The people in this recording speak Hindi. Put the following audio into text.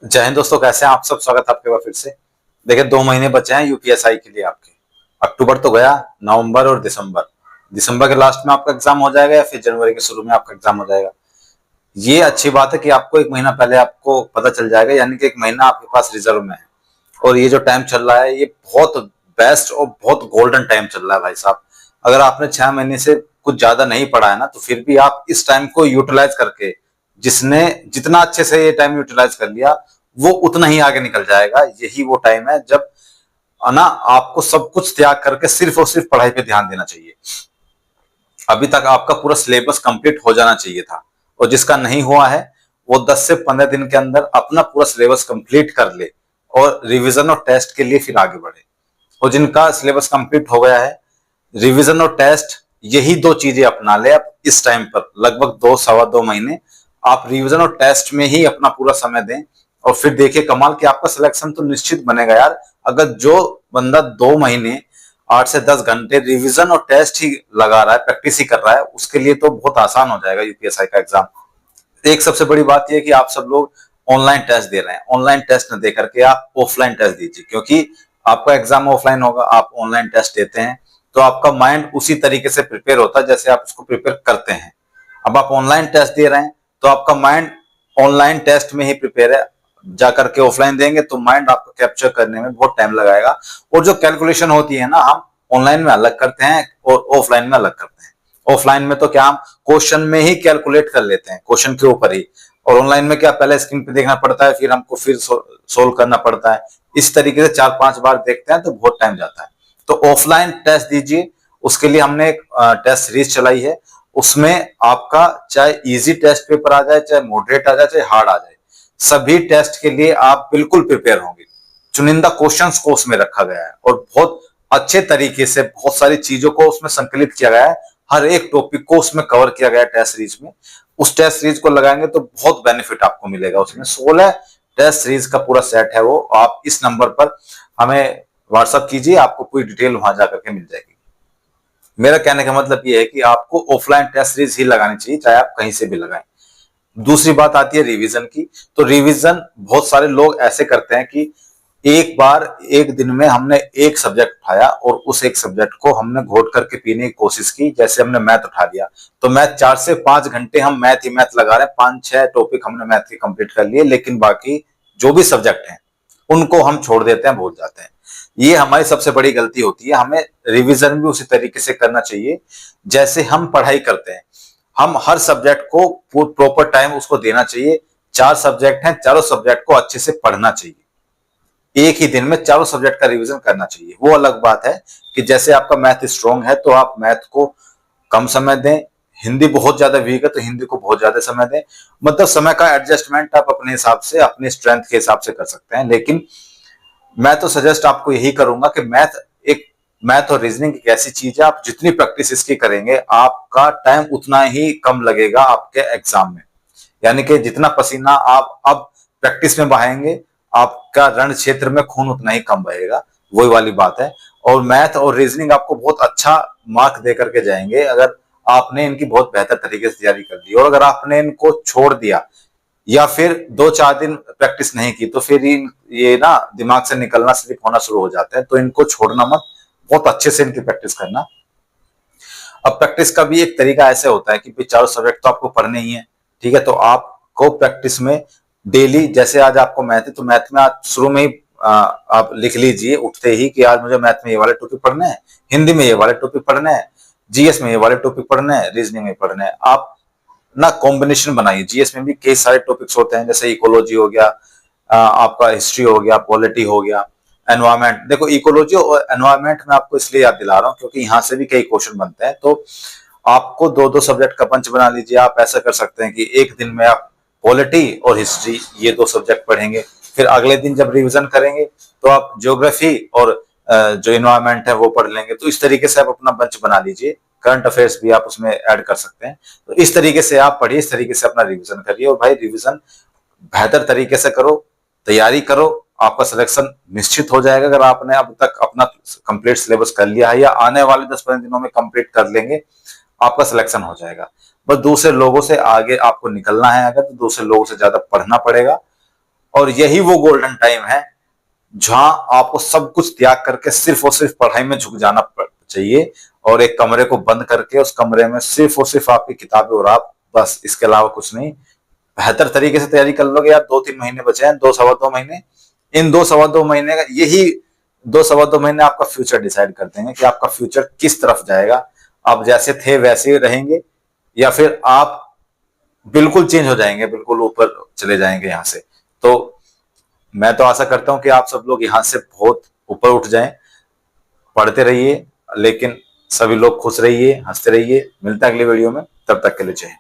जय हिंद दोस्तों, कैसे हैं आप सब। स्वागत है आपके पास फिर से। देखिए 2 महीने बचे हैं यूपीएसआई के लिए आपके। अक्टूबर तो गया, नवंबर और दिसंबर। दिसंबर के लास्ट में आपका एग्जाम हो जाएगा या फिर जनवरी के शुरू में आपका एग्जाम हो जाएगा। ये अच्छी बात है कि आपको 1 महीना पहले आपको पता चल जाएगा, यानी कि 1 महीना आपके पास रिजर्व में है। और ये जो टाइम चल रहा है ये बहुत बेस्ट और बहुत गोल्डन टाइम चल रहा है भाई साहब। अगर आपने 6 महीने से कुछ ज्यादा नहीं पढ़ा है ना, तो फिर भी आप इस टाइम को यूटिलाइज करके, जिसने जितना अच्छे से ये टाइम यूटिलाइज कर लिया वो उतना ही आगे निकल जाएगा। यही वो टाइम है जब ना आपको सब कुछ त्याग करके सिर्फ और सिर्फ पढ़ाई पे ध्यान देना चाहिए। अभी तक आपका पूरा सिलेबस कंप्लीट हो जाना चाहिए था, और जिसका नहीं हुआ है वो 10 से 15 दिन के अंदर अपना पूरा सिलेबस कंप्लीट कर ले और रिवीजन और टेस्ट के लिए फिर आगे बढ़े। और जिनका सिलेबस कंप्लीट हो गया है, रिवीजन और टेस्ट यही दो चीजें अपना ले। आप इस टाइम पर लगभग 2 सवा 2 महीने आप रिवीजन और टेस्ट में ही अपना पूरा समय दें, और फिर देखिए कमाल कि आपका सिलेक्शन तो निश्चित बनेगा यार। अगर जो बंदा 2 महीने 8 से 10 घंटे रिवीजन और टेस्ट ही लगा रहा है, प्रैक्टिस ही कर रहा है, उसके लिए तो बहुत आसान हो जाएगा यूपीएसआई का एग्जाम। एक सबसे बड़ी बात यह है कि आप सब लोग ऑनलाइन टेस्ट दे रहे हैं। ऑनलाइन टेस्ट न दे करके आप ऑफलाइन टेस्ट दीजिए, क्योंकि आपका एग्जाम ऑफलाइन होगा, आप ऑनलाइन टेस्ट देते हैं तो आपका माइंड उसी तरीके से प्रिपेयर होता है जैसे आप उसको प्रिपेयर करते हैं। अब आप ऑनलाइन टेस्ट दे रहे हैं तो आपका माइंड ऑनलाइन टेस्ट में ही प्रिपेयर है। जा करके ऑफलाइन देंगे तो माइंड आपको कैप्चर करने में बहुत टाइम लगाएगा। और जो कैलकुलेशन होती है ना, हम ऑनलाइन में अलग करते हैं और ऑफलाइन में अलग करते हैं। ऑफलाइन में तो क्या हम क्वेश्चन में ही कैलकुलेट कर लेते हैं, क्वेश्चन के ऊपर ही। और ऑनलाइन में क्या, पहले स्क्रीन पे देखना पड़ता है, फिर हमको फिर सोल्व करना पड़ता है। इस तरीके से 4-5 बार देखते हैं तो बहुत टाइम जाता है। तो ऑफलाइन टेस्ट दीजिए। उसके लिए हमने एक टेस्ट सीरीज चलाई है। उसमें आपका चाहे इजी टेस्ट पेपर आ जाए, चाहे मॉडरेट आ जाए, चाहे हार्ड आ जाए, सभी टेस्ट के लिए आप बिल्कुल प्रिपेयर होंगे। चुनिंदा क्वेश्चंस को उसमें रखा गया है और बहुत अच्छे तरीके से बहुत सारी चीजों को उसमें संकलित किया गया है। हर एक टॉपिक को उसमें कवर किया गया है टेस्ट सीरीज में। उस टेस्ट सीरीज को लगाएंगे तो बहुत बेनिफिट आपको मिलेगा। उसमें 16 टेस्ट सीरीज का पूरा सेट है वो। आप इस नंबर पर हमें व्हाट्सअप कीजिए, आपको पूरी डिटेल वहां जाकर के मिल जाएगी। मेरा कहने का मतलब ये है कि आपको ऑफलाइन टेस्ट सीरीज ही लगानी चाहिए, चाहे आप कहीं से भी लगाएं। दूसरी बात आती है रिवीजन की। तो रिवीजन बहुत सारे लोग ऐसे करते हैं कि एक बार एक दिन में हमने एक सब्जेक्ट उठाया और उस एक सब्जेक्ट को हमने घोट करके पीने की कोशिश की। जैसे हमने मैथ उठा लिया तो मैथ 4 से 5 घंटे हम मैथ ही मैथ लगा रहे हैं। 5-6 टॉपिक हमने मैथ के कंप्लीट कर लिए, लेकिन बाकी जो भी सब्जेक्ट हैं उनको हम छोड़ देते हैं, भूल जाते हैं। ये हमारी सबसे बड़ी गलती होती है। हमें रिवीजन भी उसी तरीके से करना चाहिए जैसे हम पढ़ाई करते हैं। हम हर सब्जेक्ट को प्रॉपर टाइम उसको देना चाहिए। 4 सब्जेक्ट हैं, चारों सब्जेक्ट को अच्छे से पढ़ना चाहिए। एक ही दिन में चारों सब्जेक्ट का रिवीजन करना चाहिए। वो अलग बात है कि जैसे आपका मैथ स्ट्रांग है तो आप मैथ को कम समय दें, हिंदी बहुत ज्यादा वीक है तो हिंदी को बहुत ज्यादा समय दें। मतलब समय का एडजस्टमेंट आप अपने हिसाब से, अपने स्ट्रेंथ के हिसाब से कर सकते हैं। लेकिन मैं तो सजेस्ट आपको यही करूंगा कि मैथ और रीजनिंग एक ऐसी चीज है, आप जितनी प्रैक्टिस इसकी करेंगे आपका टाइम उतना ही कम लगेगा आपके एग्जाम में। यानी कि जितना पसीना आप अब प्रैक्टिस में बहाएंगे, आपका रण क्षेत्र में खून उतना ही कम बहेगा। वही वाली बात है। और मैथ और रीजनिंग आपको बहुत अच्छा मार्क दे करके जाएंगे अगर आपने इनकी बहुत बेहतर तरीके से तैयारी कर ली। और अगर आपने इनको छोड़ दिया या फिर 2-4 दिन प्रैक्टिस नहीं की तो फिर ये ना दिमाग से निकलना, स्लिप होना शुरू हो जाते हैं। तो इनको छोड़ना मत, बहुत अच्छे से इनकी प्रैक्टिस करना। अब प्रैक्टिस का भी एक तरीका ऐसे होता है कि चारों सब्जेक्ट तो आपको पढ़ने ही है, ठीक है। तो आपको प्रैक्टिस में डेली, जैसे आज आपको मैथ है तो मैथ में आज शुरू में ही आप लिख लीजिए उठते ही कि आज मुझे मैथ में ये वाले टॉपिक पढ़ने हैं, हिंदी में ये वाले टॉपिक पढ़ने हैं, जीएस में ये वाले टॉपिक पढ़ने हैं, रीजनिंग में पढ़ने हैं। आप ना कॉम्बिनेशन बनाइए। जीएस में भी कई सारे टॉपिक्स होते हैं, जैसे इकोलॉजी हो गया, आपका हिस्ट्री हो गया, पॉलिटी हो गया, एनवायरमेंट। देखो इकोलॉजी और एनवायरमेंट में आपको इसलिए याद दिला रहा हूँ क्योंकि यहाँ से भी कई क्वेश्चन बनते हैं। तो आपको 2-2 सब्जेक्ट का पंच बना लीजिए। आप ऐसा कर सकते हैं कि एक दिन में आप पॉलिटी और हिस्ट्री ये 2 सब्जेक्ट पढ़ेंगे, फिर अगले दिन जब रिवीजन करेंगे तो आप ज्योग्राफी और जो इन्वायरमेंट है वो पढ़ लेंगे। तो इस तरीके से आप अपना बंच बना लीजिए। करंट अफेयर्स भी आप उसमें ऐड कर सकते हैं। तो इस तरीके से आप पढ़िए, इस तरीके से अपना रिवीजन करिए। और भाई रिवीजन बेहतर तरीके से करो, तैयारी करो, आपका सिलेक्शन निश्चित हो जाएगा। अगर आपने अब तक अपना कंप्लीट सिलेबस कर लिया है या आने वाले 10-15 दिनों में कंप्लीट कर लेंगे, आपका सिलेक्शन हो जाएगा। बस दूसरे लोगों से आगे आपको निकलना है अगर, तो दूसरे लोगों से ज्यादा पढ़ना पड़ेगा। और यही वो गोल्डन टाइम है जहां आपको सब कुछ त्याग करके सिर्फ और सिर्फ पढ़ाई में झुक जाना चाहिए, और एक कमरे को बंद करके उस कमरे में सिर्फ और सिर्फ आपकी किताबें और आप, बस इसके अलावा कुछ नहीं। बेहतर तरीके से तैयारी कर लोगे यार। 2-3 महीने बचे हैं, 2 सवा 2 महीने। इन 2 सवा 2 महीने का यही 2 सवा 2 महीने आपका फ्यूचर डिसाइड कर देंगे कि आपका फ्यूचर किस तरफ जाएगा। आप जैसे थे वैसे ही रहेंगे, या फिर आप बिल्कुल चेंज हो जाएंगे, बिल्कुल ऊपर चले जाएंगे यहाँ से। तो मैं तो आशा करता हूं कि आप सब लोग यहाँ से बहुत ऊपर उठ जाएं। पढ़ते रहिए, लेकिन सभी लोग खुश रहिए, हंसते रहिए। मिलता है अगली वीडियो में, तब तक के लिए जय हिंद।